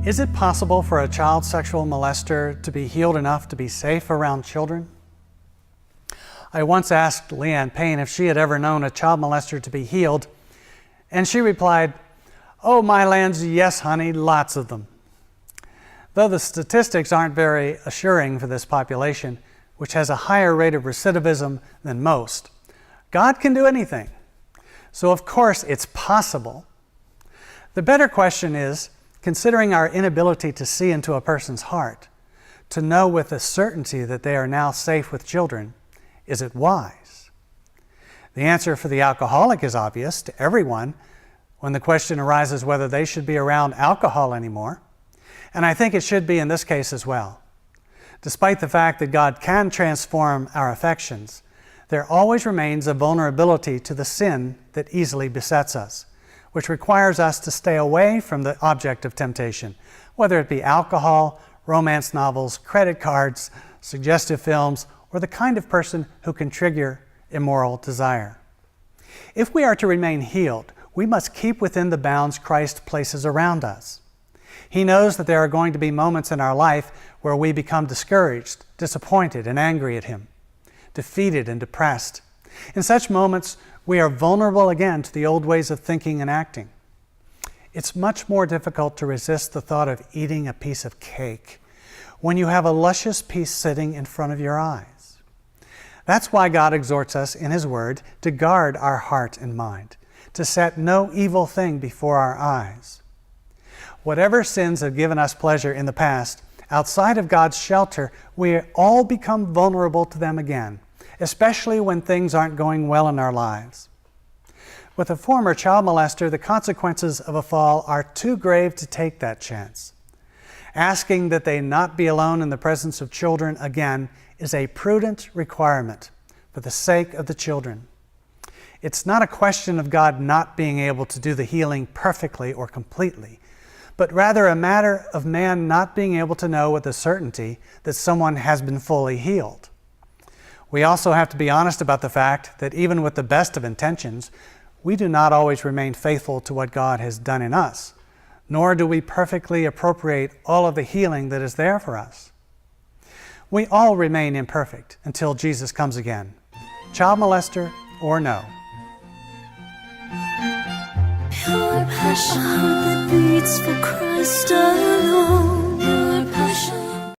Is it possible for a child sexual molester to be healed enough to be safe around children? I once asked Leanne Payne if she had ever known a child molester to be healed, and she replied, "Oh, my lands, yes, honey, lots of them." Though the statistics aren't very assuring for this population, which has a higher rate of recidivism than most, God can do anything. So of course it's possible. The better question is, considering our inability to see into a person's heart, to know with a certainty that they are now safe with children, is it wise? The answer for the alcoholic is obvious to everyone when the question arises whether they should be around alcohol anymore, and I think it should be in this case as well. Despite the fact that God can transform our affections, there always remains a vulnerability to the sin that easily besets us, which requires us to stay away from the object of temptation, whether it be alcohol, romance novels, credit cards, suggestive films, or the kind of person who can trigger immoral desire. If we are to remain healed, we must keep within the bounds Christ places around us. He knows that there are going to be moments in our life where we become discouraged, disappointed, and angry at Him, defeated and depressed. In such moments, we are vulnerable again to the old ways of thinking and acting. It's much more difficult to resist the thought of eating a piece of cake when you have a luscious piece sitting in front of your eyes. That's why God exhorts us in His Word to guard our heart and mind, to set no evil thing before our eyes. Whatever sins have given us pleasure in the past, outside of God's shelter, we all become vulnerable to them again, especially when things aren't going well in our lives. With a former child molester, the consequences of a fall are too grave to take that chance. Asking that they not be alone in the presence of children again is a prudent requirement for the sake of the children. It's not a question of God not being able to do the healing perfectly or completely, but rather a matter of man not being able to know with a certainty that someone has been fully healed. We also have to be honest about the fact that even with the best of intentions, we do not always remain faithful to what God has done in us, nor do we perfectly appropriate all of the healing that is there for us. We all remain imperfect until Jesus comes again, child molester or no. Pure passion that beats for Christ alone.